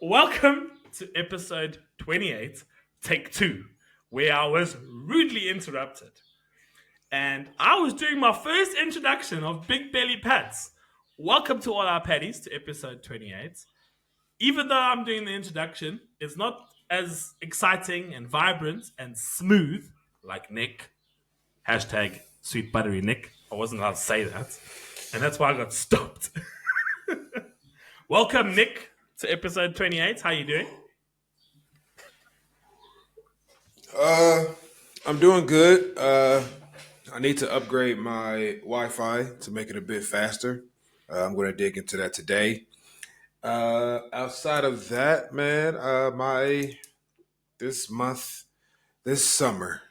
Welcome to episode 28, take two, where I was rudely interrupted. And I was doing my first introduction of Big Belly Pats. Welcome to all our patties to episode 28. Even though I'm doing the introduction, it's not as exciting and vibrant and smooth like Nick. Hashtag sweet buttery Nick. I wasn't allowed to say that. And that's why I got stopped. Welcome, Nick, to episode 28. How you doing? Uh, I'm doing good. I need to upgrade my Wi-Fi to make it a bit faster. I'm going to dig into that today. Outside of that, man, my this month, this summer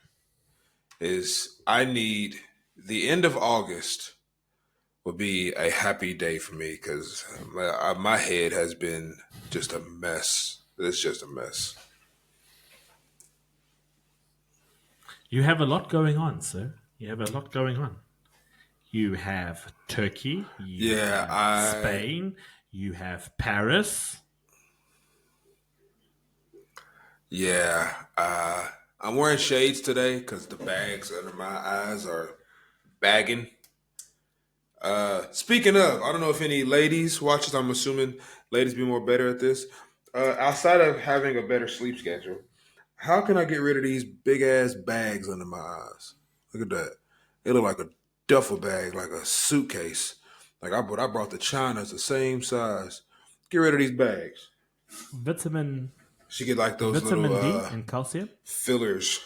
is I need the end of August will be a happy day for me because my head has been just a mess. It's just a mess. You have a lot going on, sir. You have a lot going on. You have Turkey, you Yeah, have I Spain, you have Paris. Yeah, I'm wearing shades today because the bags under my eyes are bagging. Speaking of, I don't know if any ladies watch this. I'm assuming ladies be more better at this. Outside of having a better sleep schedule, how can I get rid of these big ass bags under my eyes? Look at that. It look like a duffel bag, like a suitcase. Like I brought the China. It's the same size. Get rid of these bags. Vitamin She get like those little vitamin D and calcium. fillers.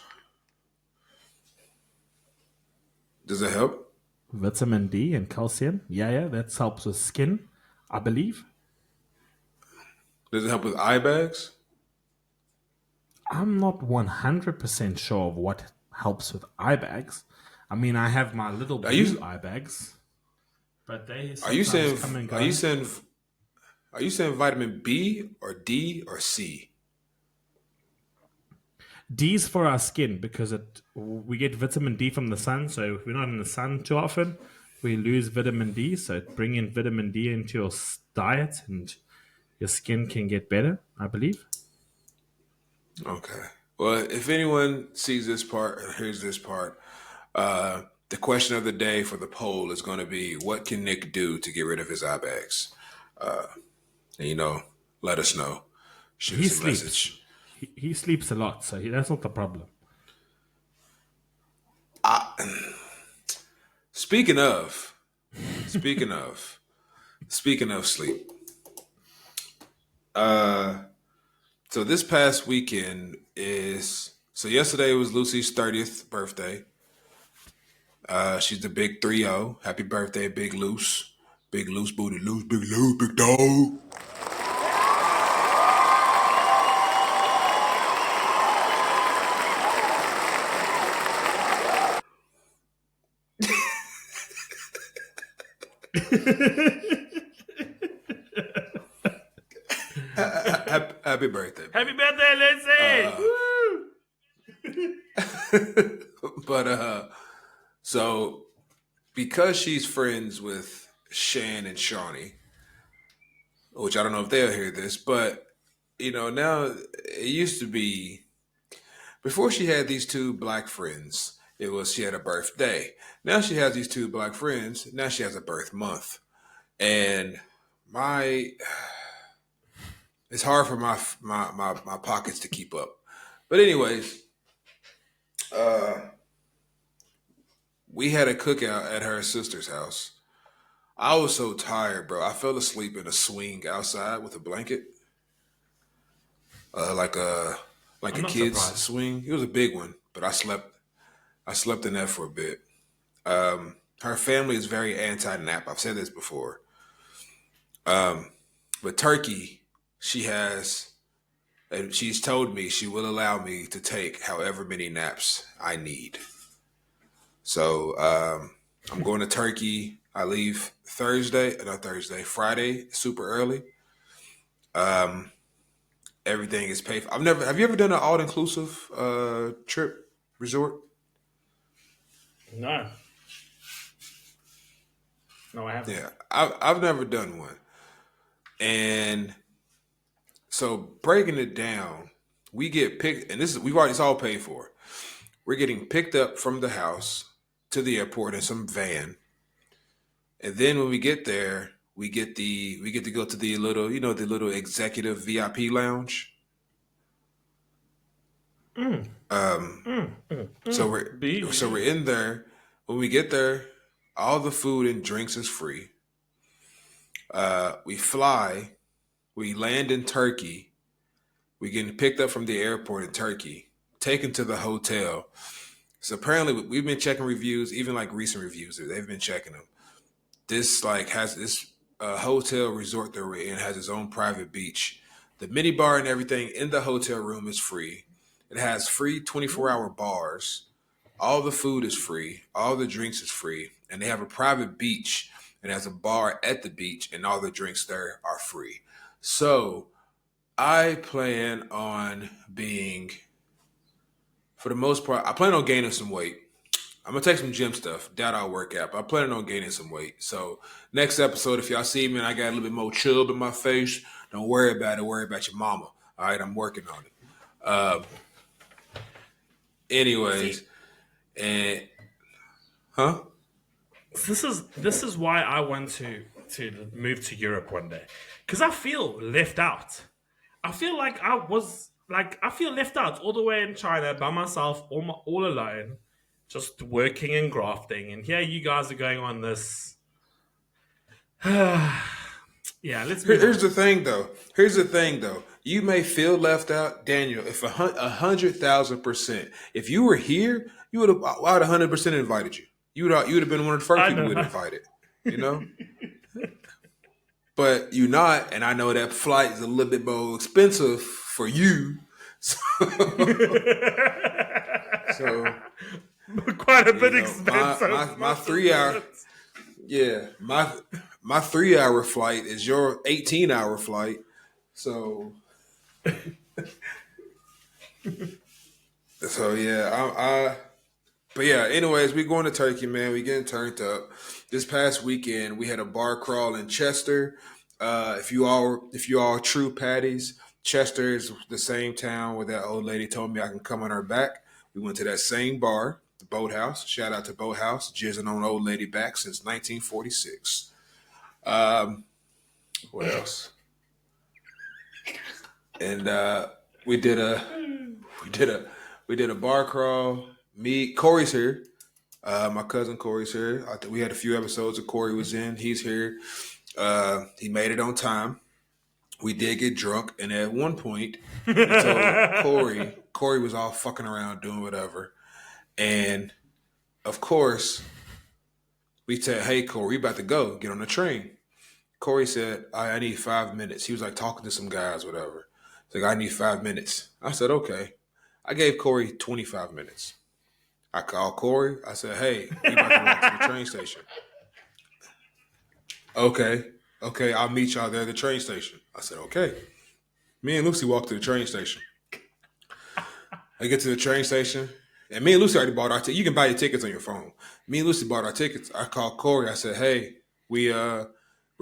Does it help? Vitamin D and calcium. Yeah, that helps with skin, I believe. Does it help with eye bags? I'm not 100% sure of what helps with eye bags. I mean, I have my little Are blue you eye bags, but they are you sometimes saying come and are you go. saying are you saying vitamin B or D or C? D's for our skin because we get vitamin D from the sun. So if we're not in the sun too often, we lose vitamin D. So bring in vitamin D into your diet, and your skin can get better. I believe. Okay. Well, if anyone sees this part or hears this part, the question of the day for the poll is going to be: what can Nick do to get rid of his eye bags? And let us know. Shoot He us a sleeps. message. He sleeps a lot, so that's not the problem. Speaking of, speaking of, speaking of sleep. So this past weekend is yesterday was Lucy's 30th birthday. She's the big 3-0. Happy birthday, Big Loose. Big Loose Booty Loose, Big Loose, Big Dog. Happy birthday, Happy baby. birthday, Lucy! Woo! But so because she's friends with Shan and Shawnee, which I don't know if they'll hear this, but now it used to be before she had these two black friends, it was she had a birthday. Now she has these two black friends. Now she has a birth month, and my it's hard for my pockets to keep up. But anyways, uh, we had a cookout at her sister's house. I was so tired, bro. I fell asleep in a swing outside with a blanket, like a I'm not kid's surprised. swing. It was a big one, but I slept. I slept in that for a bit. Her family is very anti-nap. I've said this before. But Turkey, she has, and she's told me she will allow me to take however many naps I need. So I'm going to Turkey. I leave Thursday, not Thursday, Friday, super early. Everything is paid for. I've never. Have you ever done an all-inclusive trip resort? No, no, I haven't. Yeah, I've never done one, and So breaking it down, we get picked, and this is we've already it's all paid for. We're getting picked up from the house to the airport in some van, and then when we get there, we get to go to the little the little executive VIP lounge. Mm, Um, so we're so B. we're in there. When we get there, all the food and drinks is free. We fly. We land in Turkey. We getting picked up from the airport in Turkey, taken to the hotel. So apparently we've been checking reviews, even like recent reviews. They've been checking them. This like has this hotel resort that we're in has its own private beach. The mini bar and everything in the hotel room is free. It has free 24-hour bars. All the food is free. All the drinks is free. And they have a private beach and has a bar at the beach and all the drinks there are free. So I plan on being, for the most part, I plan on gaining some weight. I'm gonna take some gym stuff. Doubt I'll work out, but I'm planning on gaining some weight. So next episode, if y'all see me and I got a little bit more chub in my face, don't worry about it. Worry about your mama. All right, I'm working on it. Uh, See, anyways, and huh? this is why I want to move to Europe one day, because I feel left out. I feel like I feel left out all the way in China by myself, all alone, just working and grafting. And here you guys are going on this. Yeah, let's move Here's on. the thing, though. Here's the thing, though. You may feel left out, Daniel. If 100,000%, if you were here, you would have. I would 100% invited you. You would have been one of the first I people we'd know. invited. You know, but you're not, and I know that flight is a little bit more expensive for you. So, so Quite a you bit know, expensive. my 3 hour, yeah, my 3 hour flight is your 18-hour flight. So yeah, but yeah. Anyways, we going to Turkey, man. We getting turned up. This past weekend, we had a bar crawl in Chester. If you all true patties, Chester is the same town where that old lady told me I can come on her back. We went to that same bar, the Boathouse. Shout out to Boathouse, jizzing on old lady back since 1946. Um, what else? And we did a we did a we did a bar crawl. Me, Corey's here. My cousin Corey's here. I think we had a few episodes of Corey was in. He's here. He made it on time. We did get drunk, and at one point, we told Corey was all fucking around doing whatever, and of course, we said, "Hey, Corey, we about to go. Get on the train." Corey said, I need 5 minutes. He was like talking to some guys, whatever. He's like, I need 5 minutes. I said, okay. I gave Corey 25 minutes. I called Corey. I said, hey, we about to walk to the train station. Okay. Okay, I'll meet y'all there at the train station. I said, okay. Me and Lucy walked to the train station. I get to the train station, and me and Lucy already bought our tickets. You can buy your tickets on your phone. Me and Lucy bought our tickets. I called Corey. I said, hey, we're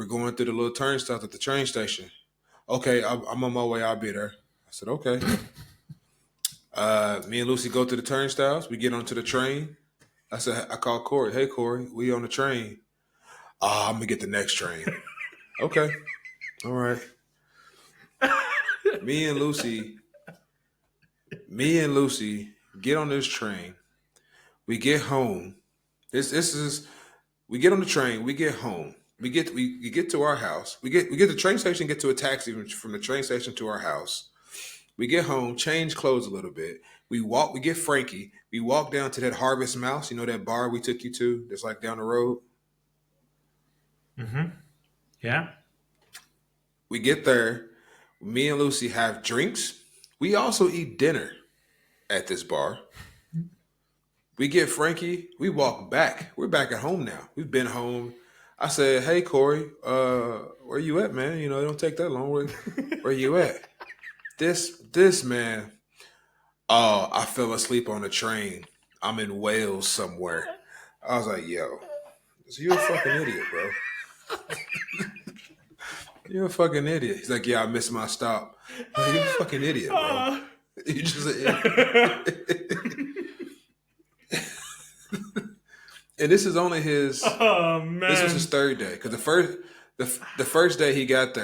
going through the little turnstiles at the train station. Okay, I'm on my way. I'll be there. I said, okay. Me and Lucy go to the turnstiles. We get onto the train. I called Corey. Hey, Corey, we on the train. I'm going to get the next train. Okay. All right. Me and Lucy get on this train. We get home. This is we get on the train. We get home. We get to our house. We get to the train station. Get to a taxi from the train station to our house. We get home, change clothes a little bit. We walk. We get Frankie. We walk down to that Harvest Mouse. You know that bar we took you to? That's like down the road. Mm-hmm. Yeah. We get there. Me and Lucy have drinks. We also eat dinner at this bar. We get Frankie. We walk back. We're back at home now. We've been home. I said, "Hey Corey, where you at, man? You know it don't take that long. Where you at?" This man. Oh, I fell asleep on the train. I'm in Wales somewhere. I was like, "Yo, so you're a fucking idiot, bro." You're a fucking idiot. He's like, yeah, I missed my stop. I'm like, you're a fucking idiot, bro. Oh. You're just an idiot. And this is only his. Oh This was man. his third day because the first day he got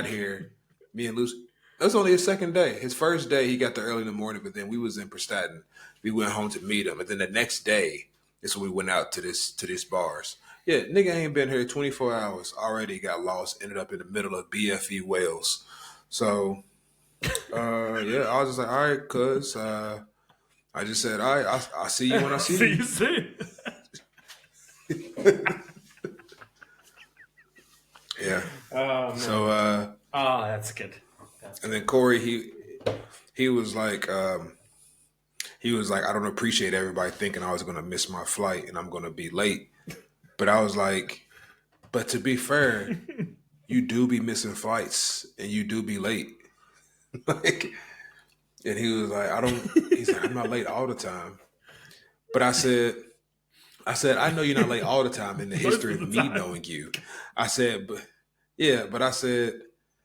here. Me and Lucy. That was only his second day. His first day he got there early in the morning, but then we was in Prestatyn. We went home to meet him, and then the next day is when we went out to this bars. Yeah, nigga ain't been here 24 hours already. Got lost. Ended up in the middle of BFE Wales. So, yeah, I was just like, all right, cuz. I just said, all right, I'll see you when I see See you. you soon. Yeah. Oh man. So, Oh, that's good. and then Corey, he was like, I don't appreciate everybody thinking I was going to miss my flight and I'm going to be late. But I was like, but to be fair, you do be missing flights and you do be late. Like, and he was like, he's like, I'm not late all the time. But I said, I know you're not late all the time in the history of me knowing you. I said, but I said,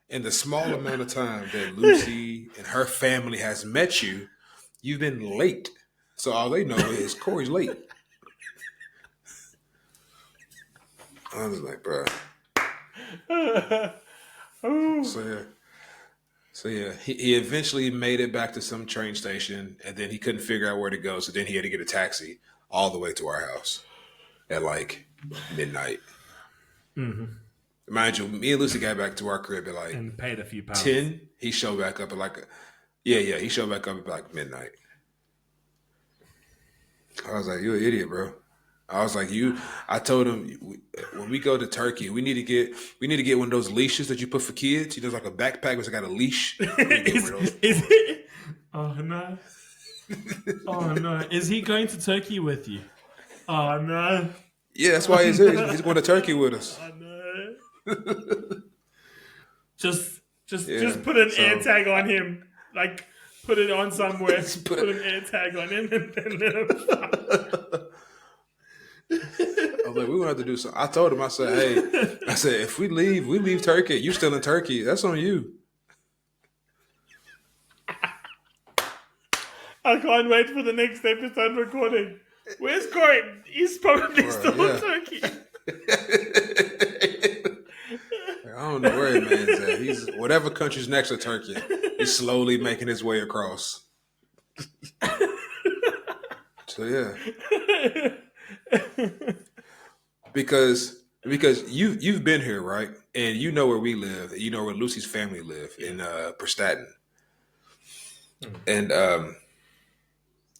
in the small amount of time that Lucy and her family has met you, you've been late. So all they know is Corey's late. I was like, bro. So yeah, he eventually made it back to some train station, and then he couldn't figure out where to go. So then he had to get a taxi all the way to our house at like midnight. Mm-hmm. Mind you, me and Lucy got back to our crib at like And paid a few pounds. 10. He showed back up at like he showed back up at like midnight. I was like, you're an idiot, bro. I was like, I told him when we go to Turkey, we need to get one of those leashes that you put for kids. There's like a backpack that's got a leash. Oh no. Oh no. Is he going to Turkey with you? Oh no. Yeah, that's why he's here. He's going to Turkey with us. Oh no. Just Yeah, put an air tag on him. Like put it on somewhere. Put Put an air tag on him and then let him fly. I was like, we're gonna have to do something. I told him, I said, hey, if we leave Turkey. You still in Turkey. That's on you. I can't wait for the next episode recording. Where's Corey? He's probably still in Turkey. I don't know where that man's at. He's whatever country's next to Turkey. He's slowly making his way across. So yeah. Because you've been here, right? And you know where we live. You know where Lucy's family live in Prestatyn. And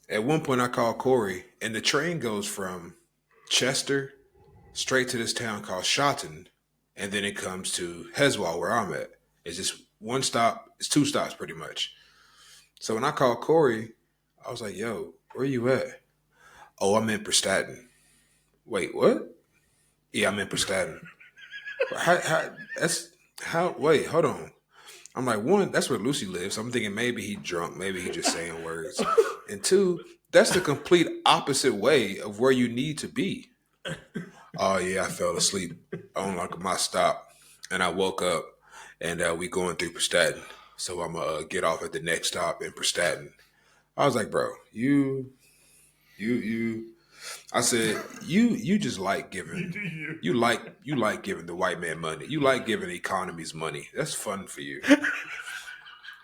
at one point I called Corey, and the train goes from Chester straight to this town called Shotton, and then it comes to Heswall, where I'm at. It's just one stop. It's two stops pretty much. So when I called Corey, I was like, yo, where you at? Oh, I'm in Prestatyn. Wait, what? Yeah, I'm in Prestatyn. Wait, hold on. I'm like, one, that's where Lucy lives. So I'm thinking maybe he drunk. Maybe he just saying words. And two, that's the complete opposite way of where you need to be. Oh, yeah, I fell asleep on like my stop. And I woke up and we going through Prestatyn. So I'm going to get off at the next stop in Prestatyn. I was like, bro, I said, you just like giving. You like giving the white man money. You like giving economies money. That's fun for you.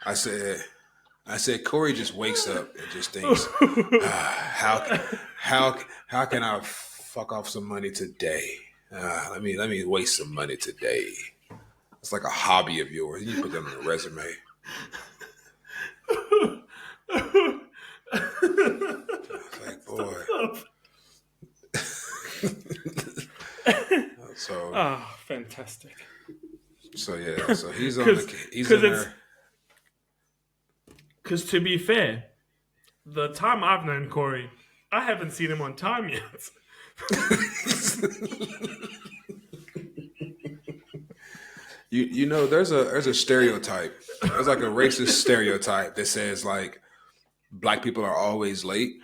I said, Corey just wakes up and just thinks, how can I fuck off some money today? Let me waste some money today. It's like a hobby of yours. You put that on a resume. Like, boy. So, fantastic. So yeah, so he's in there. Because to be fair, the time I've known Corey, I haven't seen him on time yet. You know, there's a stereotype. There's like a racist stereotype that says like black people are always late,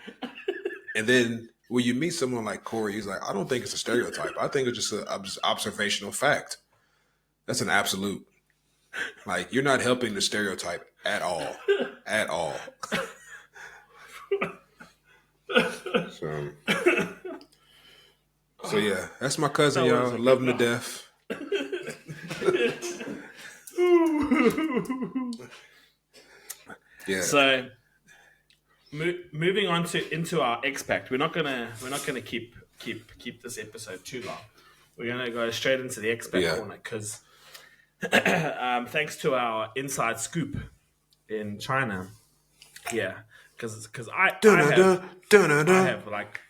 and then when you meet someone like Corey, he's like, I don't think it's a stereotype. I think it's just an observational fact. That's an absolute. Like you're not helping the stereotype at all, at all. So, so yeah, that's my cousin, That was y'all. a Love good him to laugh. death. Yeah, So moving on to into our expat, we're not gonna keep this episode too long. We're gonna go straight into the expat yeah. corner because thanks to our inside scoop in China, yeah, because I have Dun-dun-dun, dun-dun-dun. like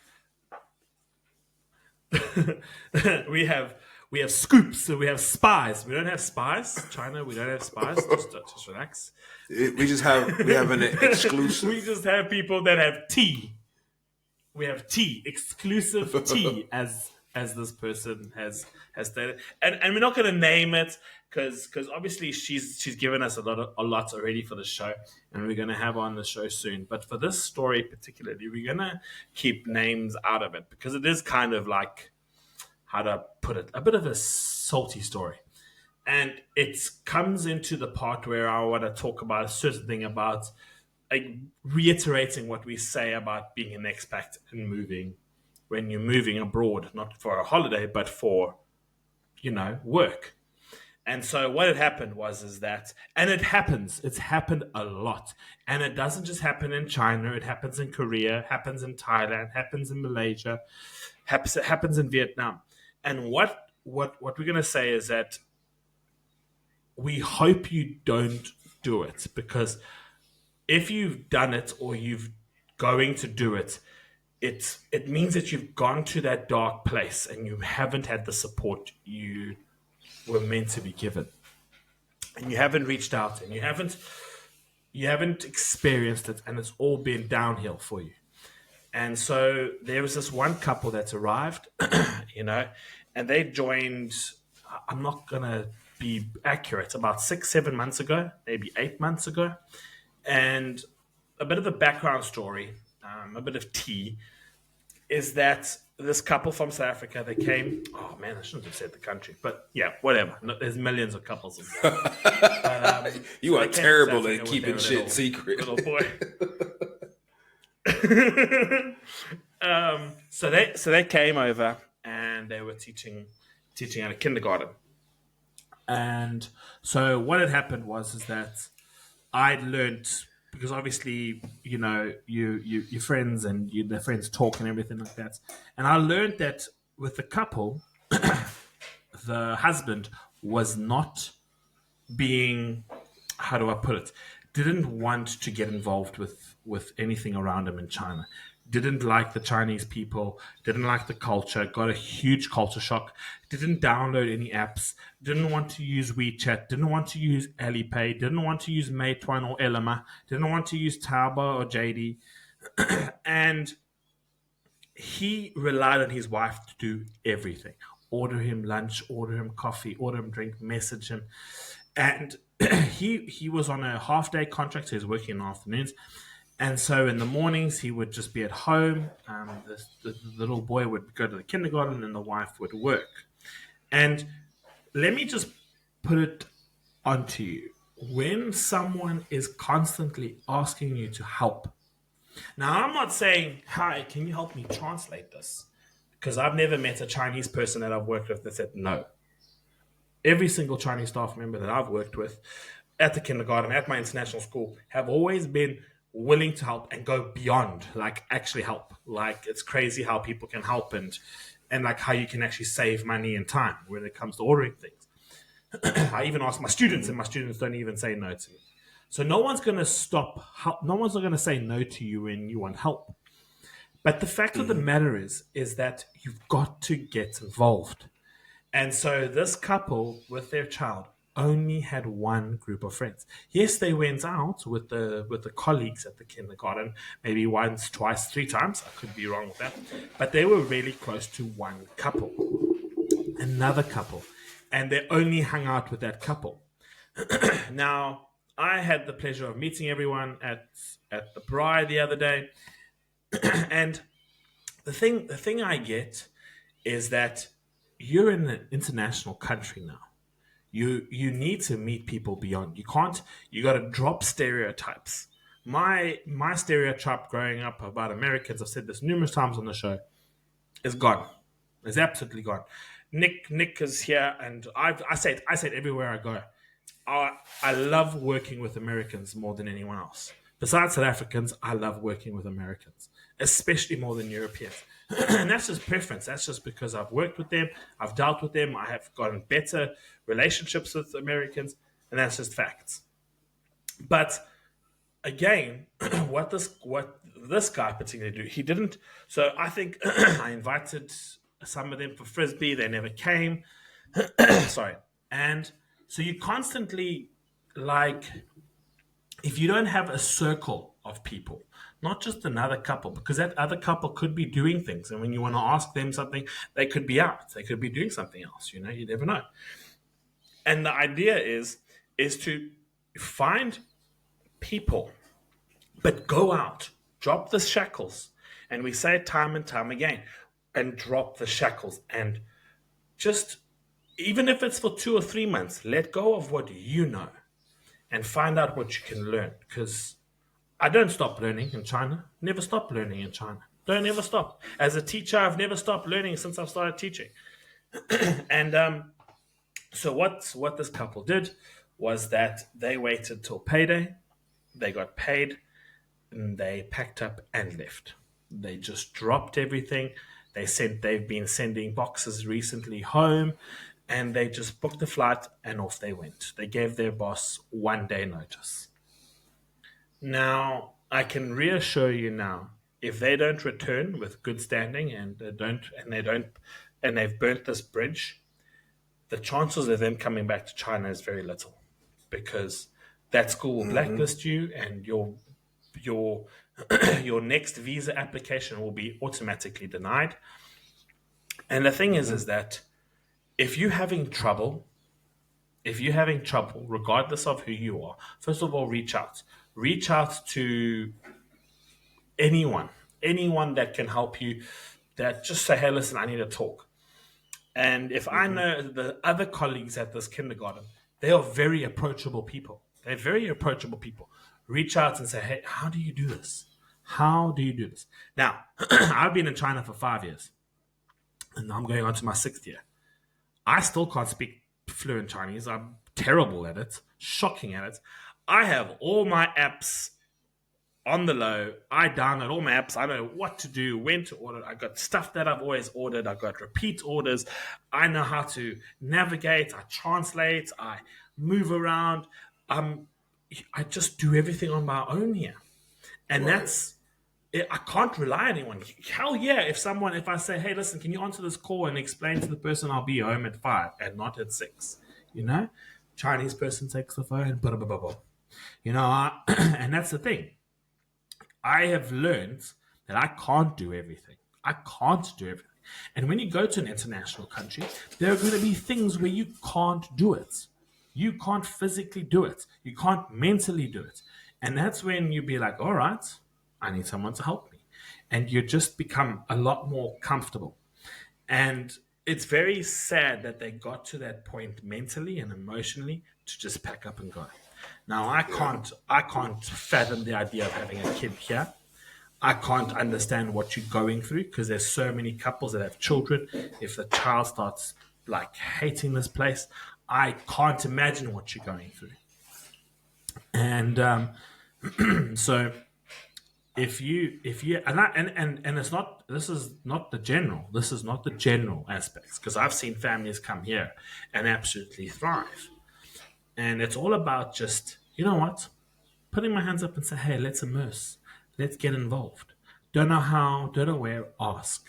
we have we have scoops, so we have spies. We don't have spies, China. We don't have spies. Just relax. We have an exclusive. We just have people that have tea. We have tea, exclusive tea, as this person has stated, and we're not going to name it because obviously she's given us a lot already for the show, and we're going to have her on the show soon. But for this story particularly, we're going to keep names out of it because it is kind of like, how to put it, a bit of a salty story. And it comes into the part where I want to talk about a certain thing about, like, reiterating what we say about being an expat and moving when you're moving abroad, not for a holiday, but for, work. And so what had happened was is that, and it's happened a lot. And it doesn't just happen in China, it happens in Korea, happens in Thailand, happens in Malaysia, happens in Vietnam. And what we're going to say is that we hope you don't do it, because if you've done it or you've going to do it, it means that you've gone to that dark place and you haven't had the support you were meant to be given, and you haven't reached out, and you haven't experienced it, and it's all been downhill for you. And so there was this one couple that's arrived, and they joined. I'm not gonna be accurate. About 6, 7 months ago, maybe 8 months ago, and a bit of a background story, a bit of tea, is that this couple from South Africa, they came. Oh man, I shouldn't have said the country, but yeah, whatever. No, there's millions of couples in South Africa. But, You so are they came from South terrible Africa at with keeping their shit secret. little boy. So they came over and they were teaching at a kindergarten. And so what had happened was is that I'd learned, because obviously your friends and their friends talk and everything like that, and I learned that with the couple, the husband was not being, how do I put it, didn't want to get involved with anything around him in China. Didn't like the Chinese people, didn't like the culture, got a huge culture shock, didn't download any apps, didn't want to use WeChat, didn't want to use Alipay, didn't want to use Meituan or Elima, didn't want to use Taobao or JD. And he relied on his wife to do everything. Order him lunch, order him coffee, order him drink, message him. And he was on a half-day contract, so he was working in the afternoons. And so in the mornings, he would just be at home. The little boy would go to the kindergarten and the wife would work. And let me just put it onto you. When someone is constantly asking you to help, now I'm not saying, hi, can you help me translate this? Because I've never met a Chinese person that I've worked with that said no. Every single Chinese staff member that I've worked with at the kindergarten, at my international school, have always been willing to help and go beyond, like actually help. Like, it's crazy how people can help, and like how you can actually save money and time when it comes to ordering things. I even ask my students, and my students don't even say no to me. So no one's going to stop. No one's going to say no to you when you want help. But the fact of the matter is that you've got to get involved. And so this couple with their child only had one group of friends. Yes, they went out with the colleagues at the kindergarten, maybe once, twice, 3 times. I could be wrong with that. But they were really close to one couple, another couple. And they only hung out with that couple. Now, I had the pleasure of meeting everyone at the braai the other day. And the thing I get is that you're in an international country now. You need to meet people beyond. You can't. You got to drop stereotypes. My stereotype growing up about Americans, I've said this numerous times on the show, is gone. It's absolutely gone. Nick is here, and I say it everywhere I go. I love working with Americans more than anyone else. Besides South Africans, I love working with Americans, especially more than Europeans. And that's just preference. That's just because I've worked with them, I've dealt with them, I have gotten better relationships with Americans, and that's just facts. But again, what this guy particularly do, he didn't. So I think I invited some of them for frisbee. They never came. Sorry, and so you constantly like if you don't have a circle of people, not just another couple, because that other couple could be doing things, and when you want to ask them something, they could be out, they could be doing something else. You never know. And the idea is to find people, but go out, drop the shackles, and we say it time and time again, and drop the shackles, and just even if it's for 2 or 3 months, let go of what you know and find out what you can learn. Because I don't stop learning in China. Never stop learning in China. Don't ever stop. As a teacher, I've never stopped learning since I've started teaching. And so what this couple did was that they waited till payday. They got paid, and they packed up and left. They just dropped everything. They've been sending boxes recently home, and they just booked the flight and off they went. They gave their boss 1 day notice. Now, I can reassure you now, if they don't return with good standing and they've burnt this bridge, the chances of them coming back to China is very little, because that school will blacklist you, and your your next visa application will be automatically denied. And the thing is that if you're having trouble, regardless of who you are, first of all, reach out. Reach out to anyone that can help you. That just say, hey, listen, I need to talk. And if I know the other colleagues at this kindergarten, they are very approachable people. They're very approachable people. Reach out and say, hey, how do you do this? How do you do this? Now, I've been in China for 5 years, and I'm going on to my 6th year. I still can't speak fluent Chinese. I'm terrible at it, shocking at it. I have all my apps on the low. I download all my apps. I know what to do, when to order. I got stuff that I've always ordered. I got repeat orders. I know how to navigate. I translate. I move around. I just do everything on my own here, and I can't rely on anyone. Hell yeah, if I say, hey, listen, can you answer this call and explain to the person I'll be home at 5 and not at 6? Chinese person takes the phone, blah, blah, blah, blah. And that's the thing. I have learned that I can't do everything. I can't do everything. And when you go to an international country, there are going to be things where you can't do it. You can't physically do it. You can't mentally do it. And that's when you be like, all right, I need someone to help me. And you just become a lot more comfortable. And it's very sad that they got to that point mentally and emotionally to just pack up and go. Now, I can't fathom the idea of having a kid here. I can't understand what you're going through, because there's so many couples that have children. If the child starts like hating this place, I can't imagine what you're going through. And so if you and it's not, this is not the general aspects, because I've seen families come here and absolutely thrive. And it's all about just, you know what, putting my hands up and say, hey, let's immerse, let's get involved. Don't know how, don't know where, ask.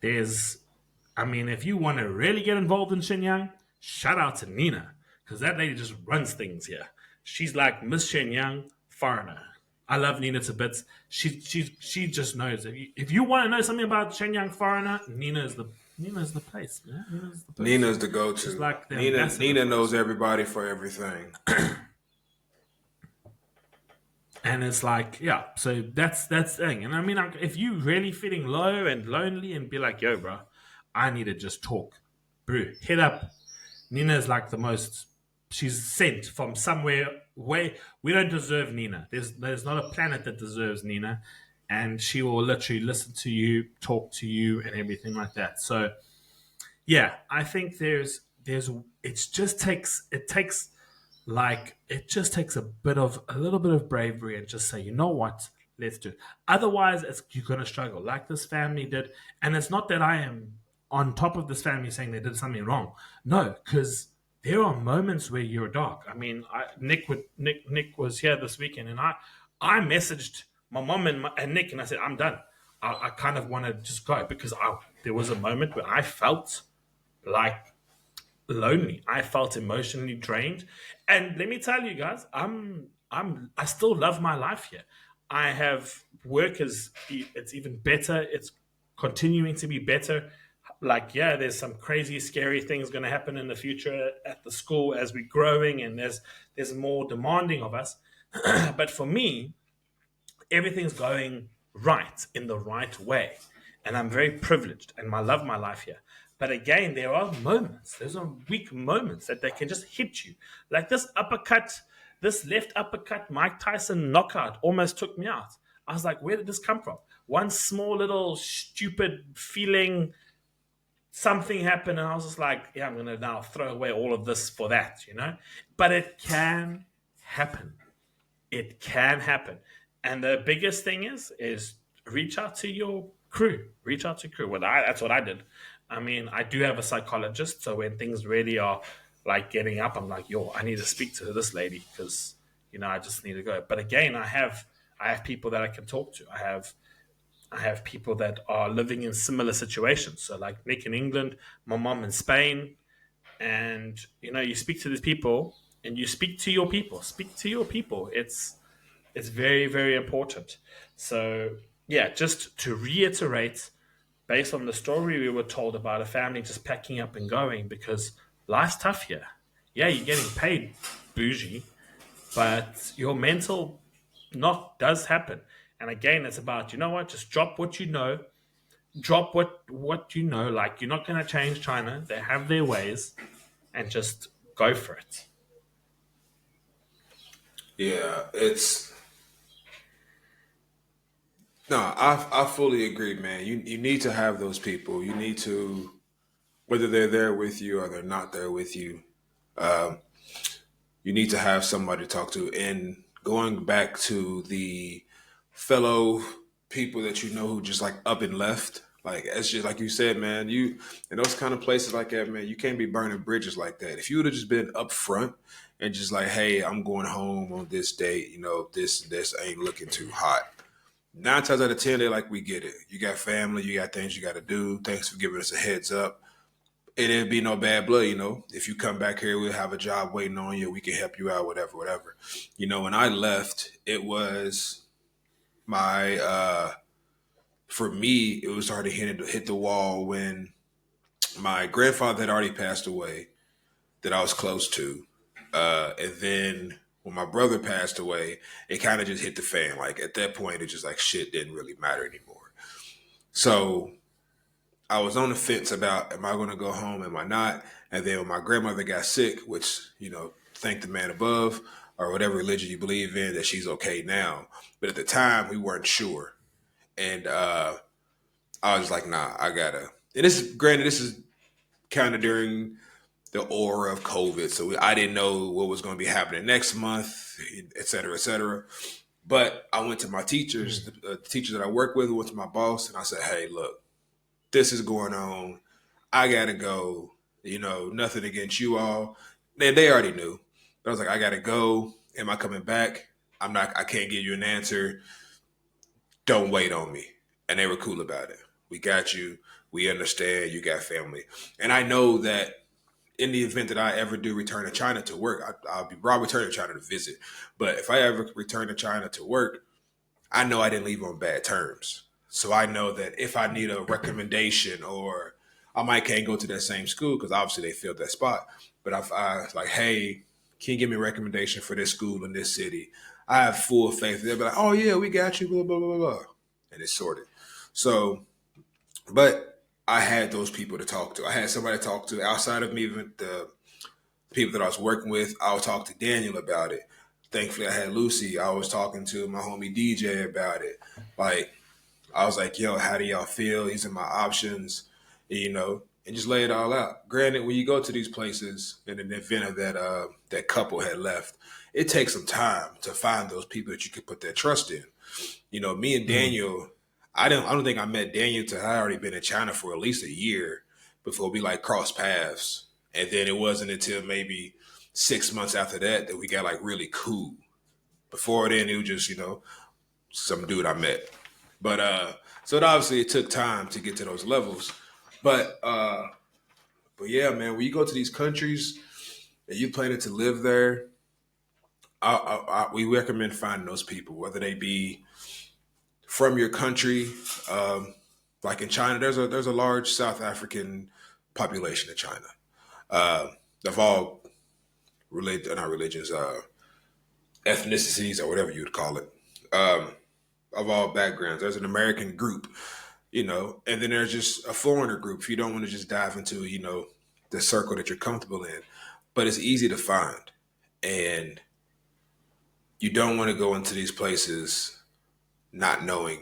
If you want to really get involved in Shenyang, shout out to Nina, because that lady just runs things here. She's like Miss Shenyang, foreigner. I love Nina to bits. She just knows. If you want to know something about Shenyang foreigner, Nina is the place. Man. Nina's the go-to. She's like Nina knows everybody for everything. And it's like, yeah, so that's the thing. And if you really feeling low and lonely and be like, yo, bro, I need to just talk, bro, hit up. Nina is like the most she's sent from somewhere way we don't deserve Nina. There's not a planet that deserves Nina, and she will literally listen to you, talk to you, and everything like that. So yeah, I think there's it just takes a little bit of bravery and just say, you know what, let's do it. Otherwise, you're gonna struggle like this family did. And it's not that I am on top of this family saying they did something wrong. No, because there are moments where you're dark. I mean, Nick was here this weekend, and I messaged my mom and Nick, and I said, I'm done. I kind of want to just go because there was a moment where I felt like lonely. I felt emotionally drained. And let me tell you guys, I still love my life here. I have work is it's even better. It's continuing to be better. Like, yeah, there's some crazy, scary things going to happen in the future at the school as we're growing, and there's more demanding of us. But for me, everything's going right in the right way, and I'm very privileged, and I love my life here. But again, there's are weak moments that they can just hit you, like this left uppercut, Mike Tyson knockout almost took me out. I was like, where did this come from? One small little stupid feeling, something happened, and I was just like, yeah, I'm gonna now throw away all of this for that. But it can happen. It can happen. And the biggest thing is reach out to your crew. Reach out to crew. That's what I did. I mean, I do have a psychologist, so when things really are like getting up, I'm like, yo, I need to speak to this lady because I just need to go. But again, I have people that I can talk to. I have people that are living in similar situations. So like Nick in England, my mom in Spain, and you speak to these people and you speak to your people. Speak to your people. It's very, very important. So yeah, just to reiterate, based on the story we were told about a family just packing up and going because life's tough here. Yeah, you're getting paid bougie, but your mental knock does happen. And again, it's about, you know what, just drop what you know, drop what you know. Like, you're not going to change China. They have their ways, and just go for it. Yeah, it's no, I fully agree, man. You need to have those people. You need to, whether they're there with you or they're not there with you, um, you need to have somebody to talk to. And going back to the fellow people that you know who just like up and left, like it's just like you said, man. You in those kind of places like that, man. You can't be burning bridges like that. If you would have just been upfront and just like, hey, I'm going home on this date. This ain't looking too hot. 9 times out of 10, they're like, we get it. You got family, you got things you got to do. Thanks for giving us a heads up. It'd be no bad blood. If you come back here, we'll have a job waiting on you. We can help you out, whatever, whatever. When I left, it was my, for me, it was already hit the wall when my grandfather had already passed away that I was close to. And then when my brother passed away, it kind of just hit the fan. Like at that point, it just like shit didn't really matter anymore. So I was on the fence about am I going to go home, am I not? And then when my grandmother got sick, which, thank the man above or whatever religion you believe in, that she's okay now. But at the time, we weren't sure. And I was like, nah, I gotta. And this is kind of during the aura of COVID. So I didn't know what was going to be happening next month, et cetera, et cetera. But I went to my teachers, the teachers that I work with, went to my boss, and I said, hey, look, this is going on. I got to go. Nothing against you all. They already knew. But I was like, I got to go. Am I coming back? I can't give you an answer. Don't wait on me. And they were cool about it. We got you. We understand. You got family. And I know that in the event that I ever do return to China to work, I'll return to China to visit. But if I ever return to China to work, I know I didn't leave on bad terms. So I know that if I need a recommendation or I might can't go to that same school because obviously they filled that spot. But if I like, hey, can you give me a recommendation for this school in this city? I have full faith. They'll be like, oh yeah, we got you, blah, blah, blah, blah. And it's sorted. So, but I had those people to talk to. I had somebody to talk to outside of me, even people that I was working with, I would talk to Daniel about it. Thankfully, I had Lucy. I was talking to my homie DJ about it. Like, I was like, yo, how do y'all feel? These are my options, and just lay it all out. Granted, when you go to these places in an event of that couple had left, it takes some time to find those people that you can put that trust in. Me and Mm. Daniel, I don't think I met Daniel till I already been in China for at least a year before we like crossed paths. And then it wasn't until maybe 6 months after that we got like really cool. Before then, it was just, some dude I met. So obviously it took time to get to those levels. But but yeah, man, when you go to these countries and you planning to live there, we recommend finding those people, whether they be from your country. Like in China, there's a large South African population in China, uh, of all not religions, ethnicities or whatever you would call it, of all backgrounds. There's an American group, and then there's just a foreigner group. If you don't want to just dive into, the circle that you're comfortable in, but it's easy to find, and you don't want to go into these places not knowing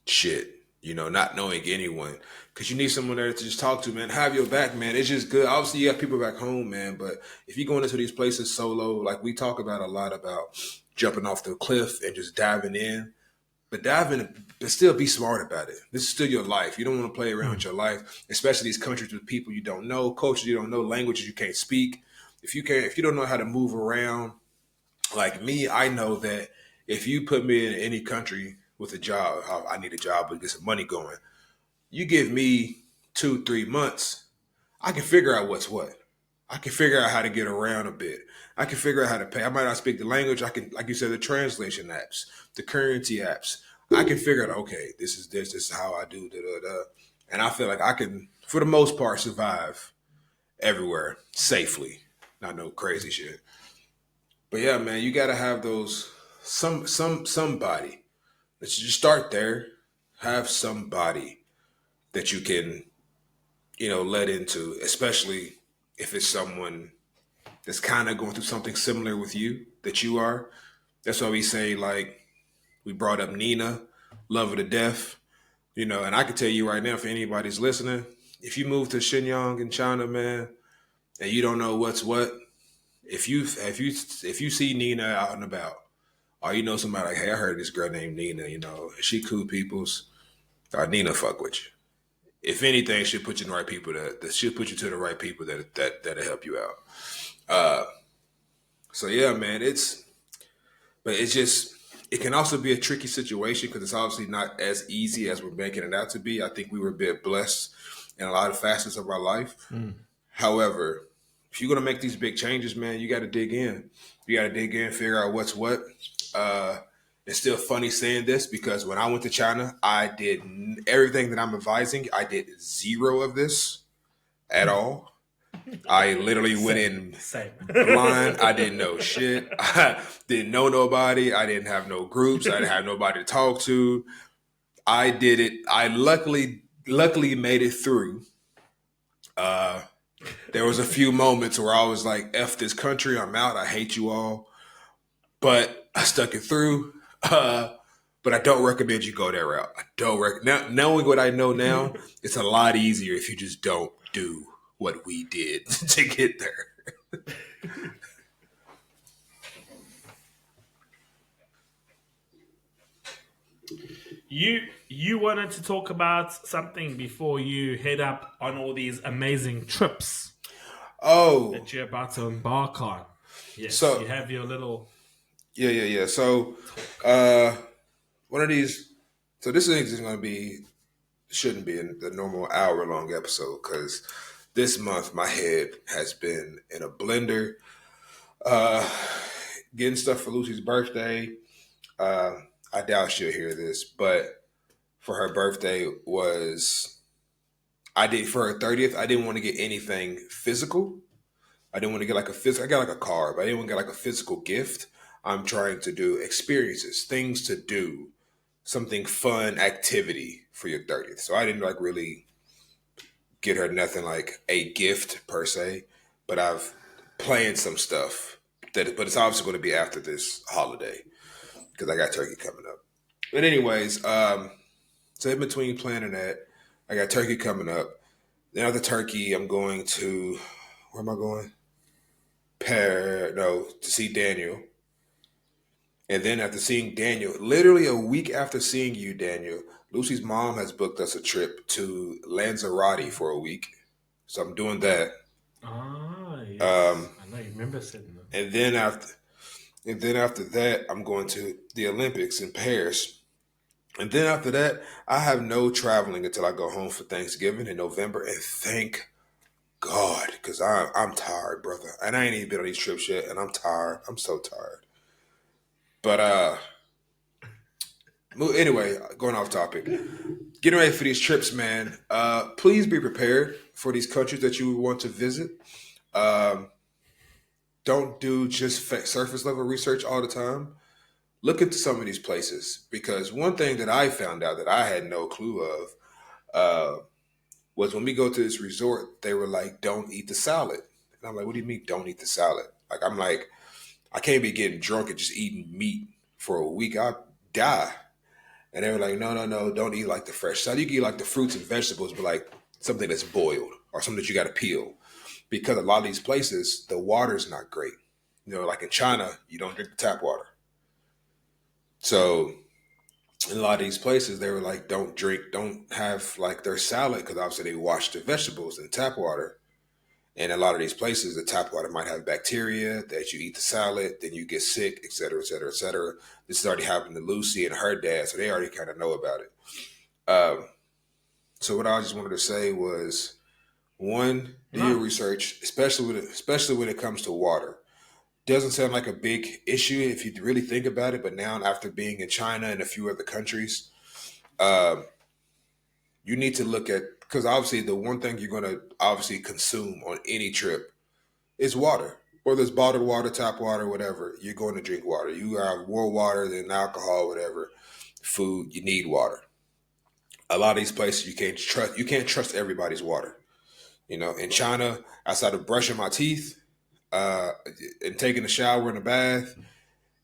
shit, not knowing anyone, because you need someone there to just talk to, man, have your back, man. It's just good. Obviously, you got people back home, man, but if you're going into these places solo, like we talk about a lot about jumping off the cliff and just diving in, but still be smart about it. This is still your life. You don't want to play around with Mm. your life, especially these countries with people you don't know, cultures you don't know, languages you can't speak. If you don't know how to move around, like me, I know that if you put me in any country with a job, I need a job to get some money going. You give me 2, 3 months, I can figure out what's what. I can figure out how to get around a bit. I can figure out how to pay. I might not speak the language. I can, like you said, the translation apps, the currency apps. I can figure out, okay, this is how I do, da, da, da. And I feel like I can, for the most part, survive everywhere safely. Not no crazy shit. But yeah, man, you gotta have those somebody. Let's just start there. Have somebody that you can, let into, especially if it's someone that's kind of going through something similar with you that you are. That's why we say, like, we brought up Nina, love her to death, and I can tell you right now, if anybody's listening, if you move to Shenyang in China, man, and you don't know what's what, if you see Nina out and about, or you know somebody like, hey, I heard this girl named Nina, is she cool peoples? Nina fuck with you. If anything, she'll put you in the right people that she'll put you to the right people that'll help you out. Uh, so yeah, man, but it's just, it can also be a tricky situation because it's obviously not as easy as we're making it out to be. I think we were a bit blessed in a lot of facets of our life. Mm. However, if you're gonna make these big changes, man, you got to dig in. You got to dig in, figure out what's what. Uh, it's still funny saying this because when I went to China, I did everything that I'm advising. I did zero of this at all. I literally went Same, in same. blind. I didn't know shit. I didn't know nobody. I didn't have no groups. I didn't have nobody to talk to. I did it. I luckily made it through. Uh, there was a few moments where I was like, "F this country. I'm out. I hate you all." But I stuck it through. But I don't recommend you go that route. I don't now, knowing what I know now, it's a lot easier if you just don't do what we did to get there. You wanted to talk about something before you head up on all these amazing trips Oh, that you're about to embark on. Yes, you so have your little yeah. So, talk. uh, one of these. So this is going to be shouldn't be in the normal hour long episode because this month my head has been in a blender. Uh, Getting stuff for Lucy's birthday. Uh, I doubt she'll hear this, but for her birthday was I did for her 30th. I didn't want to get anything physical. I didn't want to get like a physical. I got like a car, but I didn't want to get like a physical gift. I'm trying to do experiences, things to do, something fun, activity for your 30th. So I didn't like really get her nothing like a gift per se, but I've plan some stuff but it's obviously going to be after this holiday because I got turkey coming up. But anyways, so in between planning that, I got turkey coming up. Then after turkey, I'm going to where am I going? To see Daniel. And then after seeing Daniel, literally a week after seeing you, Daniel, Lucy's mom has booked us a trip to Lanzarote for a week. So I'm doing that. Ah, yes. Um, I know you remember saying that. and then after that, I'm going to the Olympics in Paris. And then after that, I have no traveling until I go home for Thanksgiving in November. And thank God, because I'm tired, brother. And I ain't even been on these trips yet, and I'm tired. I'm so tired. But anyway, going off topic. Getting ready for these trips, man. Please be prepared for these countries that you want to visit. Um, don't do just surface level research all the time. Look into some of these places because one thing that I found out that I had no clue of uh, was when we go to this resort, they were like, "Don't eat the salad," and I'm like, "What do you mean, don't eat the salad?" Like I'm like, I can't be getting drunk and just eating meat for a week. I'll die. And they were like, no, no, no, don't eat like the fresh salad. You can eat like the fruits and vegetables, but like something that's boiled or something that you got to peel. Because a lot of these places, the water's not great. You know, like in China, you don't drink the tap water. So in a lot of these places, they were like, don't have like their salad because obviously they wash the vegetables in tap water. And a lot of these places, the tap water might have bacteria that you eat the salad, then you get sick, et cetera, et cetera, et cetera. This has already happened to Lucy and her dad, so they already kind of know about it. Um, so what I just wanted to say was, one, do your Nice. research, especially when it comes to water. Doesn't sound like a big issue if you really think about it, but now after being in China and a few other countries, um, you need to look at because obviously the one thing you're going to obviously consume on any trip is water. Whether it's bottled water, tap water, whatever, you're going to drink water. You have more water than alcohol, whatever. Food, you need water. A lot of these places you can't trust everybody's water. You know, in China, outside of brushing my teeth, uh, and taking a shower in a bath,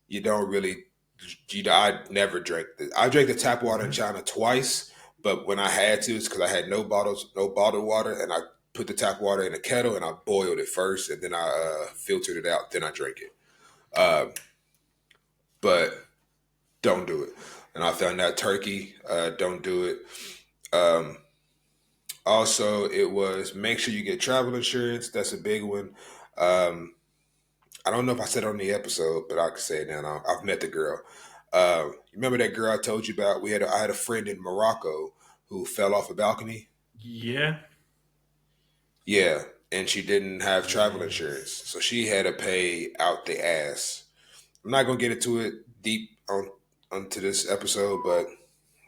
you don't really I never drank I drank the tap water in Mhm. China twice, but when I had to, it's because I had no bottled water, and I put the tap water in a kettle and I boiled it first, and then I filtered it out. Then I drank it. Uh, but don't do it. And I found out turkey, don't do it. Um, Also, it was make sure you get travel insurance. That's a big one. Um, I don't know if I said it on the episode, but I can say it now. I've met the girl. Remember that girl I told you about? I had a friend in Morocco who fell off a balcony. Yeah. Yeah, and she didn't have travel insurance, Yes. so she had to pay out the ass. I'm not gonna get into it deep onto this episode, but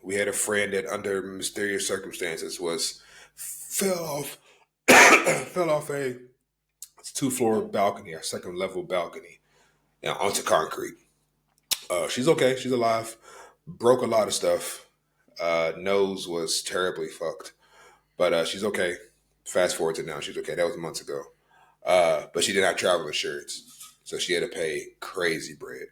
we had a friend that, under mysterious circumstances, was fell off fell off a 2-floor balcony, a second level balcony, onto concrete. She's okay. She's alive. Broke a lot of stuff. Nose was terribly fucked, but she's okay. Fast forward to now, she's okay. That was months ago. But she didn't have travel insurance, so she had to pay crazy bread.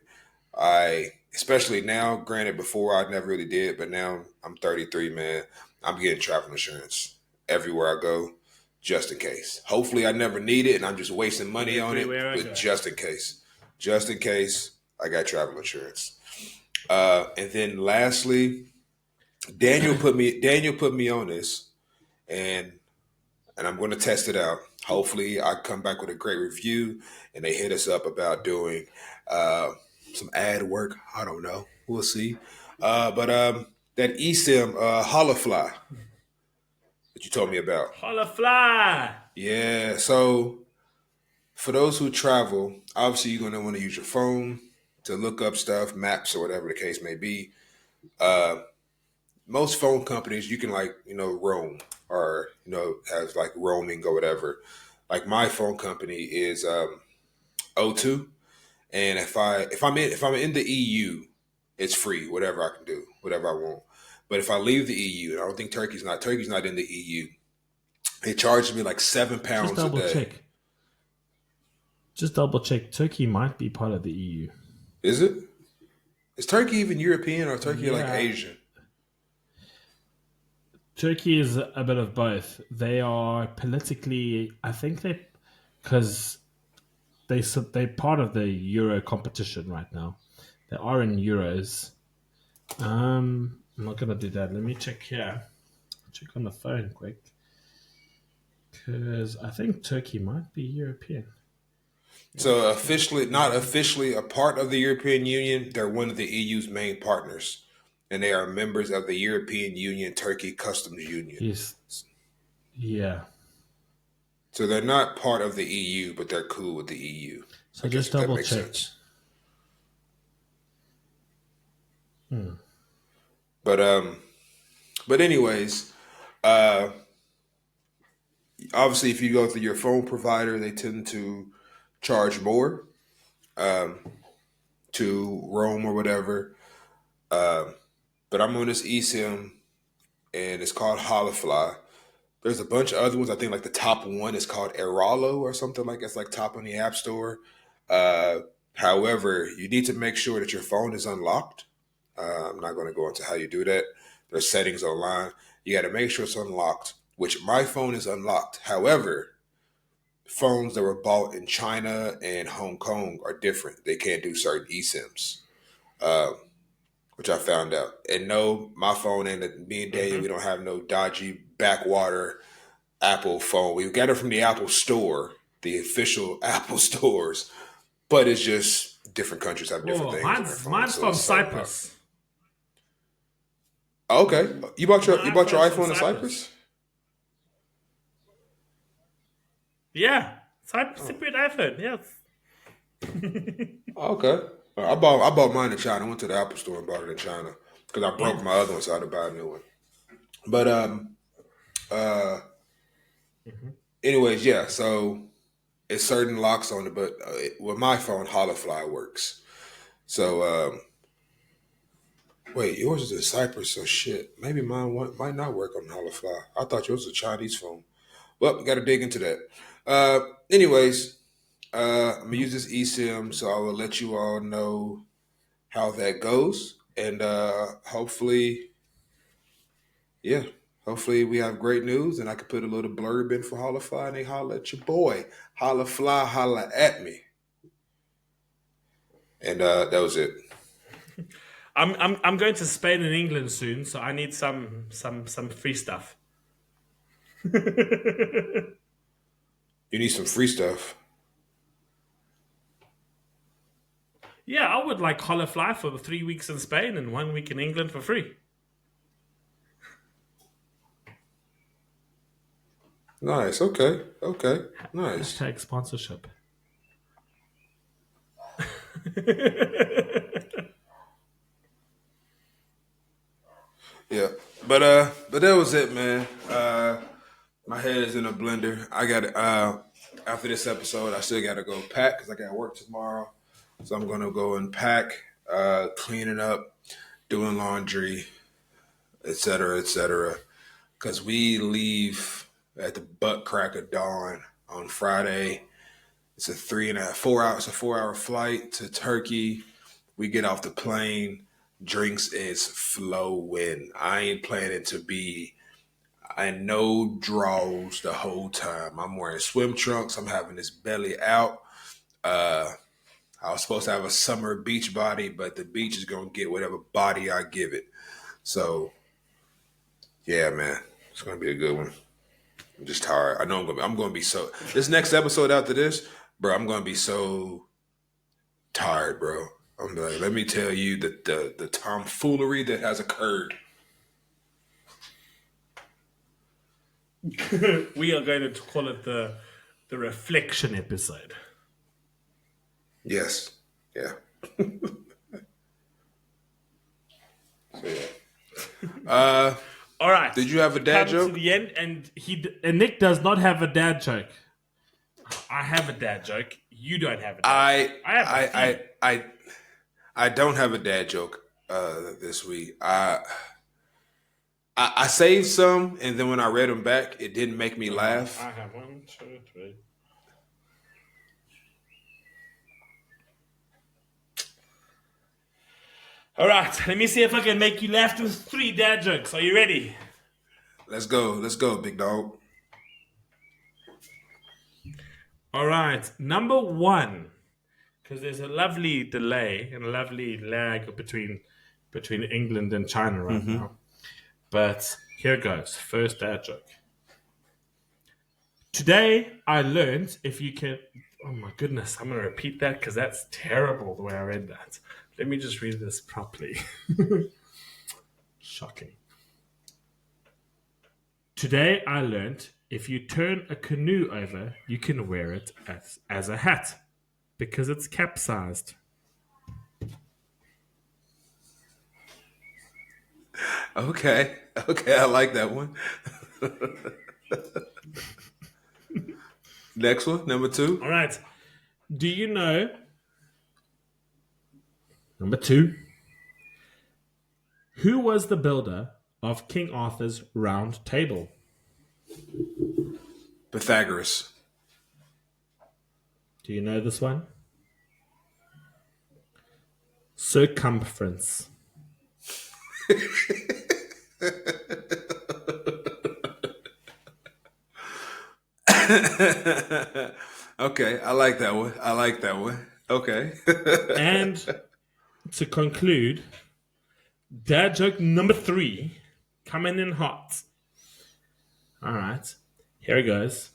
Especially now, granted, before I never really did, but now I'm 33, man. I'm getting travel insurance everywhere I go, just in case. Hopefully, I never need it, and I'm just wasting money on it, Everywhere I but go. just in case, I got travel insurance. And then lastly, Daniel put me on this, and I'm going to test it out. Hopefully, I come back with a great review, and they hit us up about doing uh, some ad work. I don't know. We'll see. But that eSIM Holofly that you told me about. Holla fly. Yeah. So for those who travel, obviously you're going to want to use your phone to look up stuff, maps, or whatever the case may be. Uh, Most phone companies you can roam or have like roaming or whatever. Like my phone company is O2, and if I'm in the EU, it's free. Whatever I can do, whatever I want. But if I leave the EU, I don't think Turkey's not in the EU. It charges me like seven Just pounds a double day. check. Just double check. Turkey might be part of the EU. Is it? Is Turkey even European or Turkey like Yeah, Asian? Turkey is a bit of both. They are politically, I think because they're part of the Euro competition right now. They are in euros. I'm not gonna do that. Let me check here. Check on the phone quick, because I think Turkey might be European. So officially, not officially a part of the European Union, they're one of the EU's main partners, and they are members of the European Union Turkey Customs Union. Yes, yeah. So they're not part of the EU, but they're cool with the EU. I So guess just if that double makes check. sense. But but anyways, uh, obviously, if you go through your phone provider, they tend to charge more um, to roam or whatever. But I'm on this eSIM, and it's called Holofly. There's a bunch of other ones. I think like the top one is called Eralo or something like it's like top on the App Store. Uh, However, you need to make sure that your phone is unlocked. I'm not going to go into how you do that. There's settings online. You got to make sure it's unlocked, which my phone is unlocked. However, phones that were bought in China and Hong Kong are different. They can't do certain eSIMs, uh, which I found out. And no, my phone and me and Daniel, we don't have no dodgy backwater Apple phone. We got it from the Apple Store, the official Apple stores, but it's just different countries have different Oh, things in their phones, mine's so from it's certain out. Cyprus. Okay, My you bought your iPhone's from iPhone in Cyprus. Cyprus? Yeah, Oh, Cypriot iPhone. Yes. okay. I bought mine in China. I went to the Apple Store and bought it in China because I Yeah. broke my other one, so I had to buy a new one. But uh, Mhm. anyways, yeah. So it's certain locks on it, but with my phone, Holofly works. So wait, yours is in Cyprus, so shit. Maybe might not work on Holofly. I thought yours was a Chinese phone. Well, we got to dig into that. Anyways, I'm gonna use this eSIM, so I will let you all know how that goes, and hopefully, yeah, hopefully we have great news, and I can put a little blurb in for Holofly, and they holla at your boy, holla fly, holla at me, and that was it. I'm going to Spain and England soon, so I need some free stuff. You need some free stuff. Yeah, I would like Holofly for the 3 weeks in Spain and 1 week in England for free. Nice. Okay. Okay. Nice. Hashtag sponsorship. Yeah. But that was it, man. My head is in a blender. I got after this episode, I still got to go pack because I got work tomorrow. So I'm gonna go and pack, cleaning up, doing laundry, etc., etc. Because we leave at the butt crack of dawn on Friday. It's a 4 hour. It's a 4 hour flight to Turkey. We get off the plane. Drinks is flowing. I ain't planning to be I no draws the whole time. I'm wearing swim trunks. I'm having this belly out. Uh, I was supposed to have a summer beach body, but the beach is gonna get whatever body I give it. So yeah, man, it's gonna be a good one. I'm just tired. I know I'm gonna be so. This next episode after this, bro, I'm gonna be so tired, bro. I'm like, let me tell you the tomfoolery that has occurred. We are going to call it the reflection episode. Yes, yeah. So yeah. All right, Did you have a we dad come to joke? the end, and Nick does not have a dad joke. I have a dad joke. You don't have a dad joke. I I have a I few. I I I don't have a dad joke this week. I saved some, and then when I read them back, it didn't make me laugh. I have one, two, three. All right, let me see if I can make you laugh with 3 dad jokes. Are you ready? Let's go, big dog. All right, number 1, because there's a lovely delay and a lovely lag between England and China right now. But here goes. First dad joke. Today I learned if you can. Oh my goodness, I'm going to repeat that because that's terrible the way I read that. Let me just read this properly. Shocking. Today I learned if you turn a canoe over, you can wear it as a hat because it's capsized. Okay, I like that one. Next one, number 2. All right. Do you know? Number 2. Who was the builder of King Arthur's Round Table? Pythagoras. Do you know this one? Circumference. Okay, I like that one. Okay. And to conclude, dad joke number 3, coming in hot. All right, here it goes.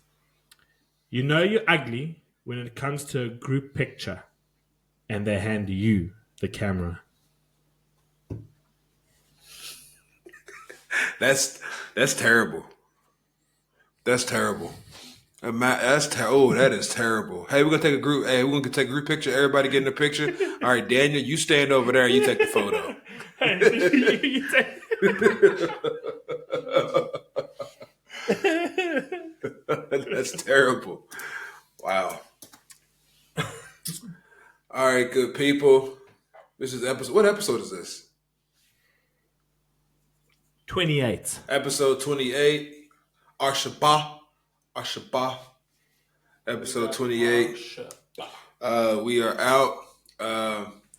You know you're ugly when it comes to a group picture and they hand you the camera. That's terrible. That's terrible. Oh, that is terrible. Hey, we're gonna take a group. Hey, we're gonna take a group picture. Everybody get in the picture. All right, Daniel, you stand over there. And you take the photo. That's terrible. Wow. All right, good people. This is episode. What episode is this? 28. Episode 28. Ashaba. Episode 28. We are out.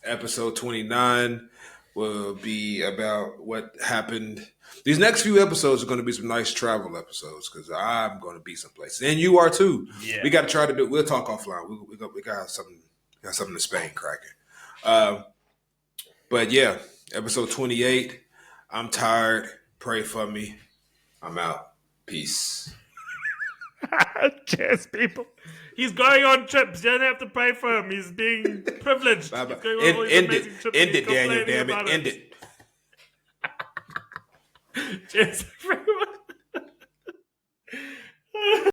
Episode 29 will be about what happened. These next few episodes are going to be some nice travel episodes because I'm going to be someplace, and you are too. Yeah. We got to try to do. We'll talk offline. We got something. Got something in Spain cracking. But yeah, episode 28. I'm tired. Pray for me. I'm out. Peace. Cheers, people. He's going on trips. You don't have to pray for him. He's being privileged. Bye bye. He's going on all these amazing trips and End he's it, Daniel. complaining Damn about it. End it. Cheers.